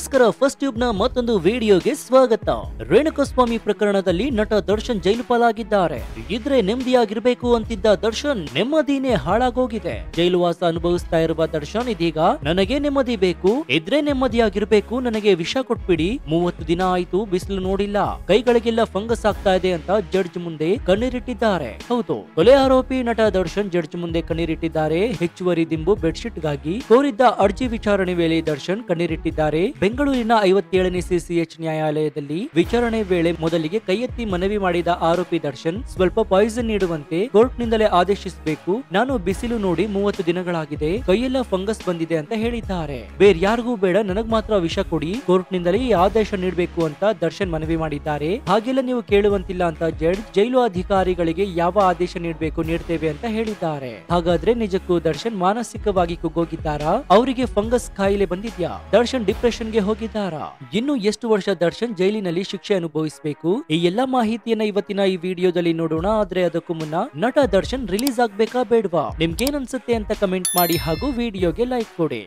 ನಮಸ್ಕಾರ, first tube ನ ಮತ್ತೊಂದು ವಿಡಿಯೋಗೆ ಸ್ವಾಗತ. ರೇಣುಕಾಸ್ವಾಮಿ ಪ್ರಕರಣದಲ್ಲಿ ನಟ ದರ್ಶನ್ ಜೈಲು ಪಾಲಾಗಿದ್ದಾರೆ. ಇದ್ರೆ ನೆಮ್ಮದಿಯಾಗಿರ್ಬೇಕು ಅಂತಿದ್ದ ದರ್ಶನ್ ನೆಮ್ಮದಿನೇ ಹಾಳಾಗೋಗಿದೆ. ಜೈಲು ವಾಸ ಅನುಭವಿಸ್ತಾ ಇರುವ ದರ್ಶನ್ ಇದೀಗ ನನಗೆ ನೆಮ್ಮದಿ ಬೇಕು, ಇದ್ರೆ ನೆಮ್ಮದಿಯಾಗಿರ್ಬೇಕು, ನನಗೆ ವಿಷ ಕೊಟ್ಬಿಡಿ, 30 ದಿನ ಆಯ್ತು ಬಿಸಿಲು ನೋಡಿಲ್ಲ, ಕೈಗಳಿಗೆಲ್ಲ ಫಂಗಸ್ ಆಗ್ತಾ ಇದೆ ಅಂತ ಜಡ್ಜ್ ಮುಂದೆ ಕಣ್ಣೀರಿಟ್ಟಿದ್ದಾರೆ. ಹೌದು, ಕೊಲೆ ಆರೋಪಿ ನಟ ದರ್ಶನ್ ಜಡ್ಜ್ ಮುಂದೆ ಕಣ್ಣೀರಿಟ್ಟಿದ್ದಾರೆ. ಹೆಚ್ಚುವರಿ ದಿಂಬು ಬೆಡ್ಶೀಟ್ ಗಾಗಿ ಕೋರಿದ್ದ ಅರ್ಜಿ ವಿಚಾರಣೆ ವೇಳೆ ದರ್ಶನ್ ಕಣ್ಣೀರಿಟ್ಟಿದ್ದಾರೆ. ಬೆಂಗಳೂರಿನ 57ನೇ ಸಿಸಿಎಚ್ ನ್ಯಾಯಾಲಯದಲ್ಲಿ ವಿಚಾರಣೆ ವೇಳೆ ಮೊದಲಿಗೆ ಕೈ ಎತ್ತಿ ಮನವಿ ಮಾಡಿದ ಆರೋಪಿ ದರ್ಶನ್ ಸ್ವಲ್ಪ ಪಾಯ್ಸನ್ ನೀಡುವಂತೆ ಕೋರ್ಟ್ ನಿಂದಲೇ ಆದೇಶಿಸಬೇಕು, ನಾನು ಬಿಸಿಲು ನೋಡಿ 30 ದಿನಗಳಾಗಿದೆ, ಕೈಯೆಲ್ಲ ಫಂಗಸ್ ಬಂದಿದೆ ಅಂತ ಹೇಳಿದ್ದಾರೆ. ಬೇರ್ಯಾರಿಗೂ ಬೇಡ, ನನಗ್ ಮಾತ್ರ ವಿಷ ಕೊಡಿ, ಕೋರ್ಟ್ ನಿಂದಲೇ ಈ ಆದೇಶ ನೀಡಬೇಕು ಅಂತ ದರ್ಶನ್ ಮನವಿ ಮಾಡಿದ್ದಾರೆ. ಹಾಗೆಲ್ಲ ನೀವು ಕೇಳುವಂತಿಲ್ಲ ಅಂತ ಜಡ್ಜ್ ಜೈಲು ಅಧಿಕಾರಿಗಳಿಗೆ ಯಾವ ಆದೇಶ ನೀಡಬೇಕು ನೀಡ್ತೇವೆ ಅಂತ ಹೇಳಿದ್ದಾರೆ. ಹಾಗಾದ್ರೆ ನಿಜಕ್ಕೂ ದರ್ಶನ್ ಮಾನಸಿಕವಾಗಿ ಕುಗ್ಗೋಗಿದ್ದಾರಾ? ಅವರಿಗೆ ಫಂಗಸ್ ಕಾಯಿಲೆ ಬಂದಿದ್ಯಾ? ದರ್ಶನ್ ಡಿಪ್ರೆಷನ್ ಗೆ ಹೋಗಿದ್ದಾರಾ? ಇನ್ನು ಎಷ್ಟು ವರ್ಷ ದರ್ಶನ್ ಜೈಲಿನಲ್ಲಿ ಶಿಕ್ಷೆ ಅನುಭವಿಸಬೇಕು? ಈ ಎಲ್ಲಾ ಮಾಹಿತಿಯನ್ನ ಇವತ್ತಿನ ಈ ವಿಡಿಯೋದಲ್ಲಿ ನೋಡೋಣ. ಆದ್ರೆ ಅದಕ್ಕೂ ಮುನ್ನ ನಟ ದರ್ಶನ್ ರಿಲೀಸ್ ಆಗ್ಬೇಕಾ ಬೇಡ್ವಾ? ನಿಮ್ಗೇನ್ ಅನ್ಸುತ್ತೆ ಅಂತ ಕಮೆಂಟ್ ಮಾಡಿ ಹಾಗೂ ವಿಡಿಯೋಗೆ ಲೈಕ್ ಕೊಡಿ.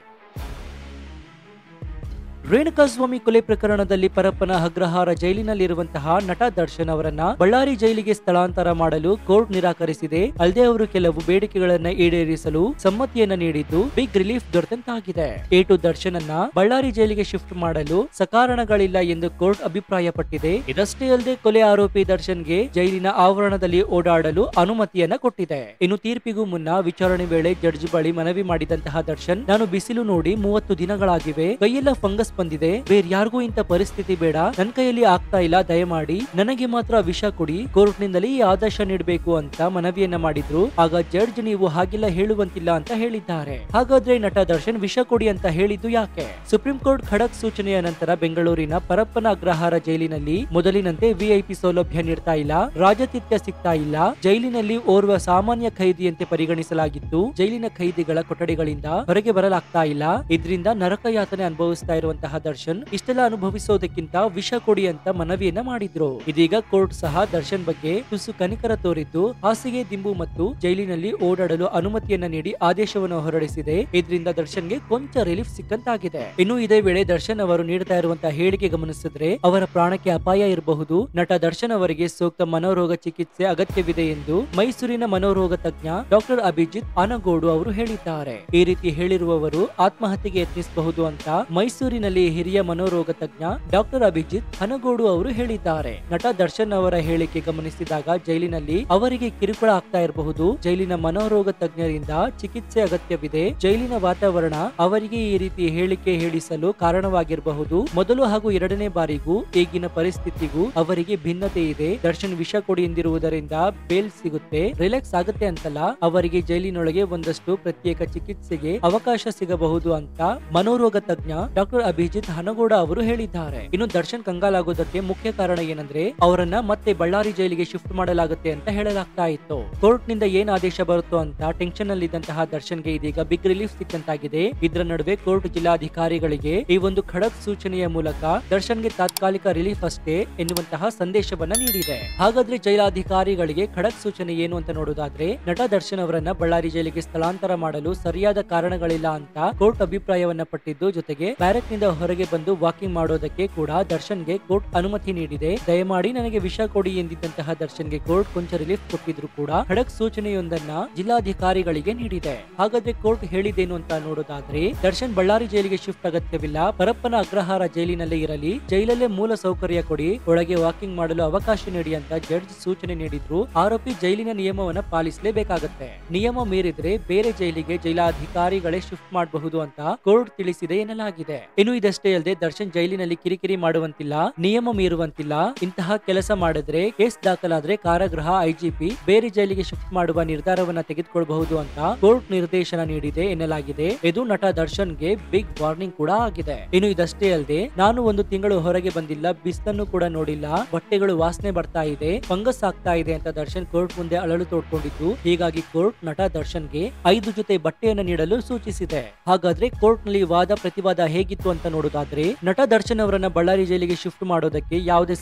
ರೇಣುಕಾಸ್ವಾಮಿ ಕೊಲೆ ಪ್ರಕರಣದಲ್ಲಿ ಪರಪ್ಪನ ಅಗ್ರಹಾರ ಜೈಲಿನಲ್ಲಿರುವಂತಹ ನಟ ದರ್ಶನ್ ಅವರನ್ನ ಬಳ್ಳಾರಿ ಜೈಲಿಗೆ ಸ್ಥಳಾಂತರ ಮಾಡಲು ಕೋರ್ಟ್ ನಿರಾಕರಿಸಿದೆ. ಅಲ್ಲದೆ ಅವರು ಕೆಲವು ಬೇಡಿಕೆಗಳನ್ನ ಈಡೇರಿಸಲು ಸಮ್ಮತಿಯನ್ನ ನೀಡಿದ್ದು ಬಿಗ್ ರಿಲೀಫ್ ದೊರೆತಂತಾಗಿದೆ. ಏಟು ದರ್ಶನ್ ಅನ್ನ ಬಳ್ಳಾರಿ ಜೈಲಿಗೆ ಶಿಫ್ಟ್ ಮಾಡಲು ಸಕಾರಣಗಳಿಲ್ಲ ಎಂದು ಕೋರ್ಟ್ ಅಭಿಪ್ರಾಯಪಟ್ಟಿದೆ. ಇದಷ್ಟೇ ಅಲ್ಲದೆ ಕೊಲೆ ಆರೋಪಿ ದರ್ಶನ್ಗೆ ಜೈಲಿನ ಆವರಣದಲ್ಲಿ ಓಡಾಡಲು ಅನುಮತಿಯನ್ನ ಕೊಟ್ಟಿದೆ. ಇನ್ನು ತೀರ್ಪಿಗೂ ಮುನ್ನ ವಿಚಾರಣೆ ವೇಳೆ ಜಡ್ಜ್ ಬಳಿ ಮನವಿ ಮಾಡಿದಂತಹ ದರ್ಶನ್, ನಾನು ಬಿಸಿಲು ನೋಡಿ 30 ದಿನಗಳಾಗಿವೆ, ಕೈಯೆಲ್ಲ ಫಂಗಸ್ ಬಂದಿದೆ, ಬೇರ್ಯಾರಿಗೂ ಇಂಥ ಪರಿಸ್ಥಿತಿ ಬೇಡ, ನನ್ನ ಕೈಯಲ್ಲಿ ಆಗ್ತಾ ಇಲ್ಲ, ದಯಮಾಡಿ ನನಗೆ ಮಾತ್ರ ವಿಷ ಕೊಡಿ, ಕೋರ್ಟ್ ನಿಂದಲೇ ಈ ಆದೇಶ ನೀಡಬೇಕು ಅಂತ ಮನವಿಯನ್ನ ಮಾಡಿದ್ರು. ಆಗ ಜಡ್ಜ್ ನೀವು ಹಾಗೆಲ್ಲ ಹೇಳುವಂತಿಲ್ಲ ಅಂತ ಹೇಳಿದ್ದಾರೆ. ಹಾಗಾದ್ರೆ ನಟ ದರ್ಶನ್ ವಿಷ ಕೊಡಿ ಅಂತ ಹೇಳಿದ್ದು ಯಾಕೆ? ಸುಪ್ರೀಂ ಕೋರ್ಟ್ ಖಡಕ್ ಸೂಚನೆಯ ನಂತರ ಬೆಂಗಳೂರಿನ ಪರಪ್ಪನ ಅಗ್ರಹಾರ ಜೈಲಿನಲ್ಲಿ ಮೊದಲಿನಂತೆ ವಿಐಪಿ ಸೌಲಭ್ಯ ನೀಡ್ತಾ ಇಲ್ಲ, ರಾಜತಿಥ್ಯ ಸಿಗ್ತಾ ಇಲ್ಲ, ಜೈಲಿನಲ್ಲಿ ಓರ್ವ ಸಾಮಾನ್ಯ ಖೈದಿಯಂತೆ ಪರಿಗಣಿಸಲಾಗಿತ್ತು, ಜೈಲಿನ ಖೈದಿಗಳ ಕೊಠಡಿಗಳಿಂದ ಹೊರಗೆ ಬರಲಾಗ್ತಾ ಇಲ್ಲ, ಇದರಿಂದ ನರಕ ಯಾತನೆ ಅನುಭವಿಸ್ತಾ ಇರುವಂತಹ ದರ್ಶನ್ ಇಷ್ಟೆಲ್ಲ ಅನುಭವಿಸೋದಕ್ಕಿಂತ ವಿಷ ಕೊಡಿ ಅಂತ ಮನವಿಯನ್ನ ಮಾಡಿದ್ರು. ಇದೀಗ ಕೋರ್ಟ್ ಸಹ ದರ್ಶನ್ ಬಗ್ಗೆ ತುಸು ಕನಿಕರ ತೋರಿದ್ದು ಹಾಸಿಗೆ ದಿಂಬು ಮತ್ತು ಜೈಲಿನಲ್ಲಿ ಓಡಾಡಲು ಅನುಮತಿಯನ್ನ ನೀಡಿ ಆದೇಶವನ್ನು ಹೊರಡಿಸಿದೆ. ಇದರಿಂದ ದರ್ಶನ್ಗೆ ಕೊಂಚ ರಿಲೀಫ್ ಸಿಕ್ಕಂತಾಗಿದೆ. ಇನ್ನು ಇದೇ ವೇಳೆ ದರ್ಶನ್ ಅವರು ನೀಡ್ತಾ ಇರುವಂತಹ ಹೇಳಿಕೆ ಗಮನಿಸಿದ್ರೆ ಅವರ ಪ್ರಾಣಕ್ಕೆ ಅಪಾಯ ಇರಬಹುದು, ನಟ ದರ್ಶನ್ ಅವರಿಗೆ ಸೂಕ್ತ ಮನೋರೋಗ ಚಿಕಿತ್ಸೆ ಅಗತ್ಯವಿದೆ ಎಂದು ಮೈಸೂರಿನ ಮನೋರೋಗ ತಜ್ಞ ಡಾಕ್ಟರ್ ಅಭಿಜಿತ್ ಅನಗೋಡು ಅವರು ಹೇಳಿದ್ದಾರೆ. ಈ ರೀತಿ ಹೇಳಿರುವವರು ಆತ್ಮಹತ್ಯೆಗೆ ಯತ್ನಿಸಬಹುದು ಅಂತ ಮೈಸೂರಿನಲ್ಲಿ ಹಿರಿಯ ಮನೋರೋಗ ತಜ್ಞ ಡಾಕ್ಟರ್ ಅಭಿಜಿತ್ ಹನಗೋಡು ಅವರು ಹೇಳಿದ್ದಾರೆ. ನಟ ದರ್ಶನ್ ಅವರ ಹೇಳಿಕೆ ಗಮನಿಸಿದಾಗ ಜೈಲಿನಲ್ಲಿ ಅವರಿಗೆ ಕಿರುಕುಳ ಆಗ್ತಾ ಇರಬಹುದು, ಜೈಲಿನ ಮನೋರೋಗ ತಜ್ಞರಿಂದ ಚಿಕಿತ್ಸೆ ಅಗತ್ಯವಿದೆ, ಜೈಲಿನ ವಾತಾವರಣ ಅವರಿಗೆ ಈ ರೀತಿ ಹೇಳಿಕೆ ಹೇಳಿಸಲು ಕಾರಣವಾಗಿರಬಹುದು, ಮೊದಲು ಹಾಗೂ ಎರಡನೇ ಬಾರಿಗೂ ಈಗಿನ ಪರಿಸ್ಥಿತಿಗೂ ಅವರಿಗೆ ಭಿನ್ನತೆ ಇದೆ, ದರ್ಶನ್ ವಿಷ ಕೊಡಿ ಎಂದಿರುವುದರಿಂದ ಬೇಲ್ ಸಿಗುತ್ತೆ, ರಿಲ್ಯಾಕ್ಸ್ ಆಗುತ್ತೆ ಅಂತಲ್ಲ, ಅವರಿಗೆ ಜೈಲಿನೊಳಗೆ ಒಂದಷ್ಟು ಪ್ರತ್ಯೇಕ ಚಿಕಿತ್ಸೆಗೆ ಅವಕಾಶ ಸಿಗಬಹುದು ಅಂತ ಮನೋರೋಗ ತಜ್ಞ ಡಾಕ್ಟರ್ ಅಭಿಜಿತ್ ಹನಗೋಡ ಅವರು ಹೇಳಿದ್ದಾರೆ. ಇನ್ನು ದರ್ಶನ್ ಕಂಗಾಲಾಗೋದಕ್ಕೆ ಮುಖ್ಯ ಕಾರಣ ಏನಂದ್ರೆ ಅವರನ್ನ ಮತ್ತೆ ಬಳ್ಳಾರಿ ಜೈಲಿಗೆ ಶಿಫ್ಟ್ ಮಾಡಲಾಗುತ್ತೆ ಅಂತ ಹೇಳಲಾಗ್ತಾ ಇತ್ತು. ಕೋರ್ಟ್ ನಿಂದ ಏನ್ ಆದೇಶ ಬರುತ್ತೋ ಅಂತ ಟೆನ್ಷನ್ ಅಲ್ಲಿ ಇದ್ದಂತಹ ದರ್ಶನ್ಗೆ ಇದೀಗ ಬಿಗ್ ರಿಲೀಫ್ ಸಿಕ್ಕಂತಾಗಿದೆ. ಇದರ ನಡುವೆ ಕೋರ್ಟ್ ಜಿಲ್ಲಾಧಿಕಾರಿಗಳಿಗೆ ಈ ಒಂದು ಖಡಕ್ ಸೂಚನೆಯ ಮೂಲಕ ದರ್ಶನ್ಗೆ ತಾತ್ಕಾಲಿಕ ರಿಲೀಫ್ ಅಷ್ಟೇ ಎನ್ನುವಂತಹ ಸಂದೇಶವನ್ನ ನೀಡಿದೆ. ಹಾಗಾದ್ರೆ ಜೈಲಾಧಿಕಾರಿಗಳಿಗೆ ಖಡಕ್ ಸೂಚನೆ ಏನು ಅಂತ ನೋಡೋದಾದ್ರೆ, ನಟ ದರ್ಶನ್ ಅವರನ್ನ ಬಳ್ಳಾರಿ ಜೈಲಿಗೆ ಸ್ಥಳಾಂತರ ಮಾಡಲು ಸರಿಯಾದ ಕಾರಣಗಳಿಲ್ಲ ಅಂತ ಕೋರ್ಟ್ ಅಭಿಪ್ರಾಯವನ್ನ ಪಟ್ಟಿದ್ದು, ಜೊತೆಗೆ ಬ್ಯಾರಕ್ ನಿಂದ ಹೊರಗೆ ಬಂದು ವಾಕಿಂಗ್ ಮಾಡೋದಕ್ಕೆ ಕೂಡ ದರ್ಶನ್ಗೆ ಕೋರ್ಟ್ ಅನುಮತಿ ನೀಡಿದೆ. ದಯಮಾಡಿ ನನಗೆ ವಿಷ ಕೊಡಿ ಎಂದಿದ್ದಂತಹ ದರ್ಶನ್ಗೆ ಕೋರ್ಟ್ ಕೊಂಚ ರಿಲೀಫ್ ಕೊಟ್ಟಿದ್ರು ಕೂಡ ಖಡಕ್ ಸೂಚನೆಯೊಂದನ್ನ ಜಿಲ್ಲಾಧಿಕಾರಿಗಳಿಗೆ ನೀಡಿದೆ. ಹಾಗಾದ್ರೆ ಕೋರ್ಟ್ ಹೇಳಿದೇನು ಅಂತ ನೋಡೋದಾದ್ರೆ, ದರ್ಶನ್ ಬಳ್ಳಾರಿ ಜೈಲಿಗೆ ಶಿಫ್ಟ್ ಅಗತ್ಯವಿಲ್ಲ, ಪರಪ್ಪನ ಅಗ್ರಹಾರ ಜೈಲಿನಲ್ಲೇ ಇರಲಿ, ಜೈಲಲ್ಲೇ ಮೂಲ ಸೌಕರ್ಯ ಕೊಡಿ, ಒಳಗೆ ವಾಕಿಂಗ್ ಮಾಡಲು ಅವಕಾಶ ನೀಡಿ ಅಂತ ಜಡ್ಜ್ ಸೂಚನೆ ನೀಡಿದ್ರು. ಆರೋಪಿ ಜೈಲಿನ ನಿಯಮವನ್ನ ಪಾಲಿಸಲೇಬೇಕಾಗತ್ತೆ, ನಿಯಮ ಮೀರಿದ್ರೆ ಬೇರೆ ಜೈಲಿಗೆ ಜೈಲಾಧಿಕಾರಿಗಳೇ ಶಿಫ್ಟ್ ಮಾಡಬಹುದು ಅಂತ ಕೋರ್ಟ್ ತಿಳಿಸಿದೆ ಎನ್ನಲಾಗಿದೆ. ಇನ್ನು ಇದಷ್ಟೇ ಅಲ್ಲದೆ ದರ್ಶನ್ ಜೈಲಿನಲ್ಲಿ ಕಿರಿಕಿರಿ ಮಾಡುವಂತಿಲ್ಲ, ನಿಯಮ ಮೀರುವಂತಿಲ್ಲ, ಇಂತಹ ಕೆಲಸ ಮಾಡಿದ್ರೆ ಕೇಸ್ ದಾಖಲಾದ್ರೆ ಕಾರಾಗೃಹ ಐಜಿಪಿ ಬೇರೆ ಜೈಲಿಗೆ ಶಿಫ್ಟ್ ಮಾಡುವ ನಿರ್ಧಾರವನ್ನ ತೆಗೆದುಕೊಳ್ಳಬಹುದು ಅಂತ ಕೋರ್ಟ್ ನಿರ್ದೇಶನ ನೀಡಿದೆ ಎನ್ನಲಾಗಿದೆ. ಇದು ನಟ ದರ್ಶನ್ಗೆ ಬಿಗ್ ವಾರ್ನಿಂಗ್ ಕೂಡ ಆಗಿದೆ. ಇನ್ನು ಇದಷ್ಟೇ ಅಲ್ಲದೆ ನಾನು 1 ತಿಂಗಳು ಹೊರಗೆ ಬಂದಿಲ್ಲ, ಬಿಸಿಲನ್ನು ಕೂಡ ನೋಡಿಲ್ಲ, ಬಟ್ಟೆಗಳು ವಾಸನೆ ಬರ್ತಾ ಇದೆ, ಫಂಗಸ್ ಆಗ್ತಾ ಇದೆ ಅಂತ ದರ್ಶನ್ ಕೋರ್ಟ್ ಮುಂದೆ ಅಳಲು ತೋಡ್ಕೊಂಡಿದ್ದು, ಹೀಗಾಗಿ ಕೋರ್ಟ್ ನಟ ದರ್ಶನ್ಗೆ 5 ಜೊತೆ ಬಟ್ಟೆಯನ್ನು ನೀಡಲು ಸೂಚಿಸಿದೆ. ಹಾಗಾದ್ರೆ ಕೋರ್ಟ್ ನಲ್ಲಿ ವಾದ ಪ್ರತಿವಾದ ಹೇಗಿತ್ತು ಅಂತ ನೋಡೋದಾದ್ರೆ, ನಟ ದರ್ಶನ್ ಅವರನ್ನ ಬಳ್ಳಾರಿ ಜೈಲಿಗೆ ಶಿಫ್ಟ್ ಮಾಡೋದಕ್ಕೆ ಯಾವುದೇ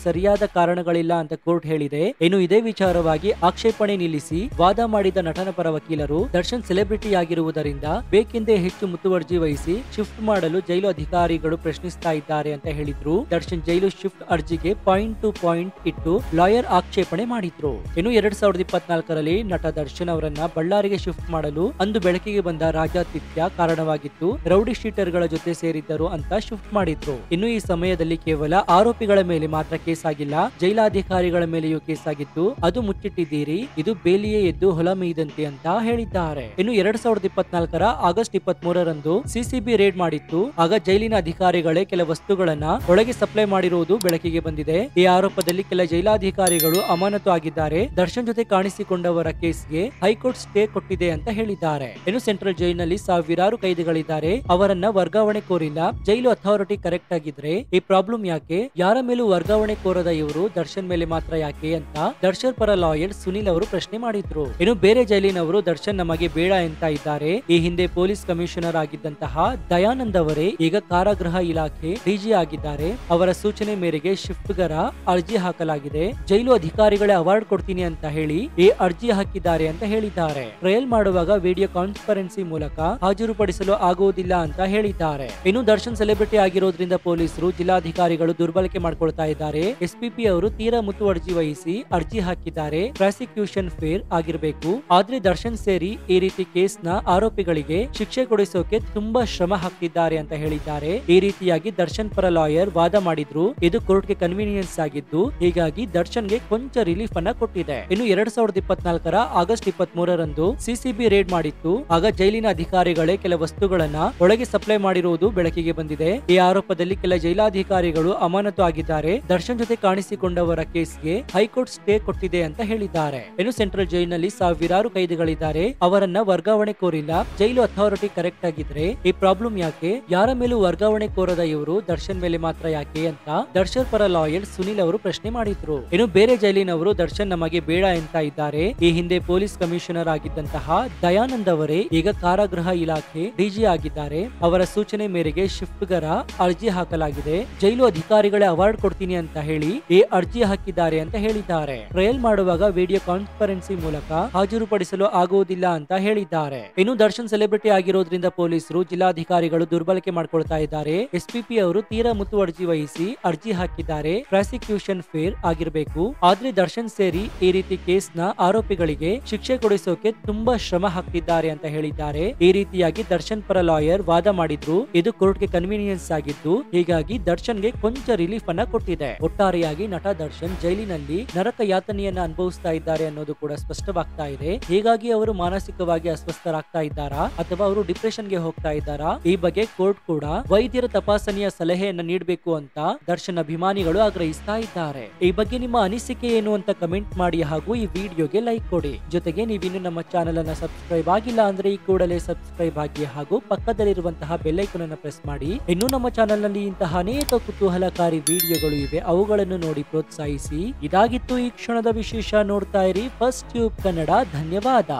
ಸರಿಯಾದ ಕಾರಣಗಳಿಲ್ಲ ಅಂತ ಕೋರ್ಟ್ ಹೇಳಿದೆ. ಇನ್ನು ಇದೇ ವಿಚಾರವಾಗಿ ಆಕ್ಷೇಪಣೆ ನಿಲ್ಲಿಸಿ ವಾದ ಮಾಡಿದ ನಟನ ಪರ ವಕೀಲರು, ದರ್ಶನ್ ಸೆಲೆಬ್ರಿಟಿ ಆಗಿರುವುದರಿಂದ ಬೇಕೆಂದೇ ಹೆಚ್ಚು ಮುತುವರ್ಜಿ ವಹಿಸಿ ಶಿಫ್ಟ್ ಮಾಡಲು ಜೈಲು ಅಧಿಕಾರಿಗಳು ಪ್ರಶ್ನಿಸ್ತಾ ಇದ್ದಾರೆ ಅಂತ ಹೇಳಿದ್ರು. ದರ್ಶನ್ ಜೈಲು ಶಿಫ್ಟ್ ಅರ್ಜಿಗೆ ಪಾಯಿಂಟ್ ಟು ಪಾಯಿಂಟ್ ಇಟ್ಟು ಲಾಯರ್ ಆಕ್ಷೇಪಣೆ ಮಾಡಿದ್ರು. ಇನ್ನು 2024ರಲ್ಲಿ ನಟ ದರ್ಶನ್ ಅವರನ್ನ ಬಳ್ಳಾರಿಗೆ ಶಿಫ್ಟ್ ಮಾಡಲು ಅಂದು ಬೆಳಕಿಗೆ ಬಂದ ರಾಜಾತಿಥ್ಯ ಕಾರಣವಾಗಿತ್ತು. ರೌಡಿ ಶೀಟರ್ ಗಳ ಜೊತೆ ಸೇರಿದ್ದರು ಅಂತ ಶಿಫ್ಟ್ ಮಾಡಿದ್ರು. ಇನ್ನು ಈ ಸಮಯದಲ್ಲಿ ಕೇವಲ ಆರೋಪಿಗಳ ಮೇಲೆ ಮಾತ್ರ ಕೇಸ್ ಆಗಿಲ್ಲ, ಜೈಲಾಧಿಕಾರಿಗಳ ಮೇಲೆಯೂ ಕೇಸ್ ಆಗಿತ್ತು. ಅದು ಮುಚ್ಚಿಟ್ಟಿದ್ದೀರಿ, ಇದು ಬೇಲಿಯೇ ಎದ್ದು ಹೊಲ ಮೇಯ್ದಂತೆ ಅಂತ ಹೇಳಿದ್ದಾರೆ. ಇನ್ನು 2024ರ ಆಗಸ್ಟ್ 23ರಂದು ಸಿಸಿಬಿ ರೇಡ್ ಮಾಡಿತ್ತು. ಆಗ ಜೈಲಿನ ಅಧಿಕಾರಿಗಳೇ ಕೆಲ ವಸ್ತುಗಳನ್ನ ಒಳಗೆ ಸಪ್ಲೈ ಮಾಡಿರುವುದು ಬೆಳಕಿಗೆ ಬಂದಿದೆ. ಈ ಆರೋಪದಲ್ಲಿ ಕೆಲ ಜೈಲಾಧಿಕಾರಿಗಳು ಅಮಾನತು ಆಗಿದ್ದಾರೆ. ದರ್ಶನ್ ಜೊತೆ ಕಾಣಿಸಿಕೊಂಡವರ ಕೇಸ್ಗೆ ಹೈಕೋರ್ಟ್ ಸ್ಟೇ ಕೊಟ್ಟಿದೆ ಅಂತ ಹೇಳಿದ್ದಾರೆ. ಇನ್ನು ಸೆಂಟ್ರಲ್ ಜೈಲಿನಲ್ಲಿ ಸಾವಿರಾರು ಕೈದಿಗಳಿದ್ದಾರೆ, ಅವರನ್ನ ವರ್ಗಾವಣೆ ಕೋರಿಲ್ಲ. ಜೈಲು ಅಥಾರಿಟಿ ಕರೆಕ್ಟ್ ಆಗಿದ್ರೆ ಈ ಪ್ರಾಬ್ಲಮ್ ಯಾಕೆ? ಯಾರ ಮೇಲೂ ವರ್ಗಾವಣೆ ಕೋರದ ಇವರು ದರ್ಶನ್ ಮೇಲೆ ಮಾತ್ರ ಯಾಕೆ ಅಂತ ದರ್ಶನ್ ಪರ ಲಾಯರ್ ಸುನಿಲ್ ಅವರು ಪ್ರಶ್ನೆ ಮಾಡಿದ್ರು. ಇನ್ನು ಬೇರೆ ಜೈಲಿನವರು ದರ್ಶನ್ ನಮಗೆ ಬೇಡ ಅಂತ ಇದ್ದಾರೆ. ಈ ಹಿಂದೆ ಪೊಲೀಸ್ ಕಮಿಷನರ್ ಆಗಿದ್ದಂತಹ ದಯಾನಂದ್ ಅವರೇ ಈಗ ಕಾರಾಗೃಹ ಇಲಾಖೆ ಡಿಜಿ ಆಗಿದ್ದಾರೆ. ಅವರ ಸೂಚನೆ ಮೇರೆಗೆ ಶಿಫ್ಟ್ಗರ ಅರ್ಜಿ ಹಾಕಲಾಗಿದೆ. ಜೈಲು ಅಧಿಕಾರಿಗಳೇ ಅವಾರ್ಡ್ ಕೊಡ್ತೀನಿ ಅಂತ ಹೇಳಿ ಈ ಅರ್ಜಿ ಹಾಕಿದ್ದಾರೆ ಅಂತ ಹೇಳಿದ್ದಾರೆ. ಟ್ರಯಲ್ ಮಾಡುವಾಗ ವಿಡಿಯೋ ಕಾನ್ಫರೆನ್ಸಿ ಮೂಲಕ ಹಾಜರುಪಡಿಸಲು ಆಗುವುದಿಲ್ಲ ಅಂತ ಹೇಳಿದ್ದಾರೆ. ಇನ್ನು ದರ್ಶನ್ ಸೆಲೆಬ್ರಿಟಿ ಆಗಿರೋದ್ರಿಂದ ಪೊಲೀಸರು ಜಿಲ್ಲಾಧಿಕಾರಿಗಳು ದುರ್ಬಳಕೆ ಮಾಡ್ಕೊಳ್ತಾ ಇದ್ದಾರೆ. ಎಸ್ಪಿಪಿ ಅವರು ತೀರಾ ಮುತುವರ್ಜಿ ವಹಿಸಿ ಅರ್ಜಿ ಹಾಕಿದ್ದಾರೆ. ಪ್ರಾಸಿಕ್ಯೂಷನ್ ಫೇರ್ ಆಗಿರಬೇಕು. ಆದ್ರೆ ದರ್ಶನ್ ಸೇರಿ ಈ ರೀತಿ ಕೇಸ್ ನ ಆರೋಪಿಗಳಿಗೆ ಶಿಕ್ಷೆ ಕೊಡಿಸೋಕೆ ತುಂಬಾ ಶ್ರಮ ಹಾಕ್ತಿದ್ದಾರೆ ಅಂತ ಹೇಳಿದ್ದಾರೆ. ಈ ರೀತಿಯಾಗಿ ದರ್ಶನ್ ಪರ ಲಾಯರ್ ವಾದ ಮಾಡಿದ್ರು. ಇದು ಕೋರ್ಟ್ಗೆ ಕನ್ವೀನಿಯನ್ಸ್ ಆಗಿದ್ದು, ಹೀಗಾಗಿ ದರ್ಶನ್ಗೆ ಕೊಂಚ ರಿಲೀಫ್ ಅನ್ನ ಕೊಟ್ಟಿದೆ. ಇನ್ನು 2024ರ ಆಗಸ್ಟ್ 23ರಂದು ಸಿಸಿಬಿ ರೇಡ್ ಮಾಡಿತ್ತು. ಆಗ ಜೈಲಿನ ಅಧಿಕಾರಿಗಳೇ ಕೆಲ ವಸ್ತುಗಳನ್ನ ಒಳಗೆ ಸಪ್ಲೈ ಮಾಡಿರುವುದು ಬೆಳಕಿಗೆ ಬಂದಿದೆ. ಈ ಆರೋಪದಲ್ಲಿ ಕೆಲ ಜೈಲಾಧಿಕಾರಿಗಳು ಅಮಾನತು ಆಗಿದ್ದಾರೆ. ದರ್ಶನ್ ಜೊತೆ ಕಾಣಿಸಿಕೊಂಡವರ ಕೇಸ್ಗೆ ಹೈಕೋರ್ಟ್ ಸ್ಟೇ ಕೊಟ್ಟಿದೆ ಅಂತ ಹೇಳಿದ್ದಾರೆ. ಇನ್ನು ಸೆಂಟ್ರಲ್ ಜೈಲಿನಲ್ಲಿ ಸಾವಿರಾರು ಕೈದಿಗಳಿದ್ದಾರೆ, ಅವರನ್ನ ವರ್ಗಾವಣೆ ಕೋರಿಲ್ಲ. ಜೈಲು ಅಥಾರಿಟಿ ಕರೆಕ್ಟ್ ಆಗಿದ್ರೆ ಈ ಪ್ರಾಬ್ಲಮ್ ಯಾಕೆ? ಯಾರ ಮೇಲೂ ವರ್ಗಾವಣೆ ಕೋರದ ಇವರು ದರ್ಶನ್ ಮೇಲೆ ಮಾತ್ರ ಯಾಕೆ ಅಂತ ದರ್ಶನ್ ಪರ ಲಾಯರ್ ಸುನಿಲ್ ಅವರು ಪ್ರಶ್ನೆ ಮಾಡಿದ್ರು. ಇನ್ನು ಬೇರೆ ಜೈಲಿನವರು ದರ್ಶನ್ ನಮಗೆ ಬೇಡ ಅಂತ ಇದ್ದಾರೆ. ಈ ಹಿಂದೆ ಪೊಲೀಸ್ ಕಮಿಷನರ್ ಆಗಿದ್ದಂತಹ ದಯಾನಂದ್ ಅವರೇ ಈಗ ಕಾರಾಗೃಹ ಇಲಾಖೆ ಡಿಜಿ ಆಗಿದ್ದಾರೆ. ಅವರ ಸೂಚನೆ ಮೇರೆಗೆ ಶಿಫ್ಟ್ಗರ ಅರ್ಜಿ ಹಾಕಲಾಗಿದೆ. ಜೈಲು ಅಧಿಕಾರಿಗಳೇ ಅವಾರ್ಡ್ ಕೊಡ್ತೀನಿ ಅಂತ ಹೇಳಿ ಈ ಅರ್ಜಿ ಹಾಕಿದ್ದಾರೆ ಅಂತ ಹೇಳಿದ್ದಾರೆ. ಟ್ರಯಲ್ ಮಾಡುವಾಗ ವಿಡಿಯೋ ಕಾನ್ಫರೆನ್ಸಿ ಮೂಲಕ ಹಾಜರುಪಡಿಸಲು ಆಗುವುದಿಲ್ಲ ಅಂತ ಹೇಳಿದ್ದಾರೆ. ಇನ್ನು ದರ್ಶನ್ ಸೆಲೆಬ್ರಿಟಿ ಆಗಿರೋದ್ರಿಂದ ಪೊಲೀಸರು ಜಿಲ್ಲಾಧಿಕಾರಿಗಳು ದುರ್ಬಳಕೆ ಮಾಡ್ಕೊಳ್ತಾ ಇದ್ದಾರೆ. ಎಸ್ಪಿಪಿ ಅವರು ತೀರಾ ಮುತುವರ್ಜಿ ವಹಿಸಿ ಅರ್ಜಿ ಹಾಕಿದ್ದಾರೆ. ಪ್ರಾಸಿಕ್ಯೂಷನ್ ಫೇರ್ ಆಗಿರಬೇಕು. ಆದ್ರೆ ದರ್ಶನ್ ಸೇರಿ ಈ ರೀತಿ ಕೇಸ್ ನ ಆರೋಪಿಗಳಿಗೆ ಶಿಕ್ಷೆ ಕೊಡಿಸೋಕೆ ತುಂಬಾ ಶ್ರಮ ಹಾಕ್ತಿದ್ದಾರೆ ಅಂತ ಹೇಳಿದ್ದಾರೆ. ಈ ರೀತಿಯಾಗಿ ದರ್ಶನ್ ಪರ ಲಾಯರ್ ವಾದ ಮಾಡಿದ್ರು. ಇದು ಕೋರ್ಟ್ಗೆ ಕನ್ವೀನಿಯನ್ಸ್ ಆಗಿದ್ದು, ಹೀಗಾಗಿ ದರ್ಶನ್ಗೆ ಕೊಂಚ ರಿಲೀಫ್ ಅನ್ನ ಕೊಟ್ಟಿದೆ. ಒಟ್ಟಾರೆಯಾಗಿ ನಟ ದರ್ಶನ್ ಜೈಲಿನಲ್ಲಿ ನರಕ ಯಾತನೆಯನ್ನ ಅನುಭವಿಸ್ತಾ ಇದ್ದಾರೆ ಅನ್ನೋದು ಕೂಡ ಸ್ಪಷ್ಟವಾಗ್ತಾ ಇದೆ. ಹೀಗಾಗಿ ಅವರು ಮಾನಸಿಕವಾಗಿ ಅಸ್ವಸ್ಥರಾಗ್ತಾ ಇದ್ದಾರಾ ಅಥವಾ ಅವರು ಡಿಪ್ರೆಷನ್ ಗೆ ಹೋಗ್ತಾ ಇದ್ದಾರಾ? ಈ ಬಗ್ಗೆ ಕೋರ್ಟ್ ಕೂಡ ವೈದ್ಯರ ತಪಾಸಣೆಯ ಸಲಹೆಯನ್ನ ನೀಡಬೇಕು ಅಂತ ದರ್ಶನ್ ಅಭಿಮಾನಿಗಳು ಆಗ್ರಹಿಸ್ತಾ ಇದ್ದಾರೆ. ಈ ಬಗ್ಗೆ ನಿಮ್ಮ ಅನಿಸಿಕೆ ಏನು ಅಂತ ಕಮೆಂಟ್ ಮಾಡಿ ಹಾಗೂ ಈ ವಿಡಿಯೋಗೆ ಲೈಕ್ ಕೊಡಿ. ಜೊತೆಗೆ ನೀವಿನ್ನು ನಮ್ಮ ಚಾನೆಲ್ ಅನ್ನ ಸಬ್ಸ್ಕ್ರೈಬ್ ಆಗಿಲ್ಲ ಅಂದ್ರೆ ಈ ಕೂಡಲೇ ಸಬ್ಸ್ಕ್ರೈಬ್ ಆಗಿ ಹಾಗೂ ಪಕ್ಕದಲ್ಲಿರುವಂತಹ ಬೆಲ್ ಐಕಾನ್ ಅನ್ನು ಪ್ರೆಸ್ ಮಾಡಿ. ಇನ್ನು ನಮ್ಮ ಚಾನೆಲ್ ನಲ್ಲಿ ಇಂತಹ ಅನೇಕ ಕುತೂಹಲಕಾರಿ ವಿಡಿಯೋಗಳು ಇವೆ, ಅವುಗಳನ್ನು ನೋಡಿ ಪ್ರೋತ್ಸಾಹಿಸಿ. ಇದಾಗಿತ್ತು ಈ ಕ್ಷಣದ ವಿಶೇಷ. ನೋಡ್ತಾ ಇರಿ ಫಸ್ಟ್ ಟ್ಯೂಬ್ ಕನ್ನಡ. ಧನ್ಯವಾದ.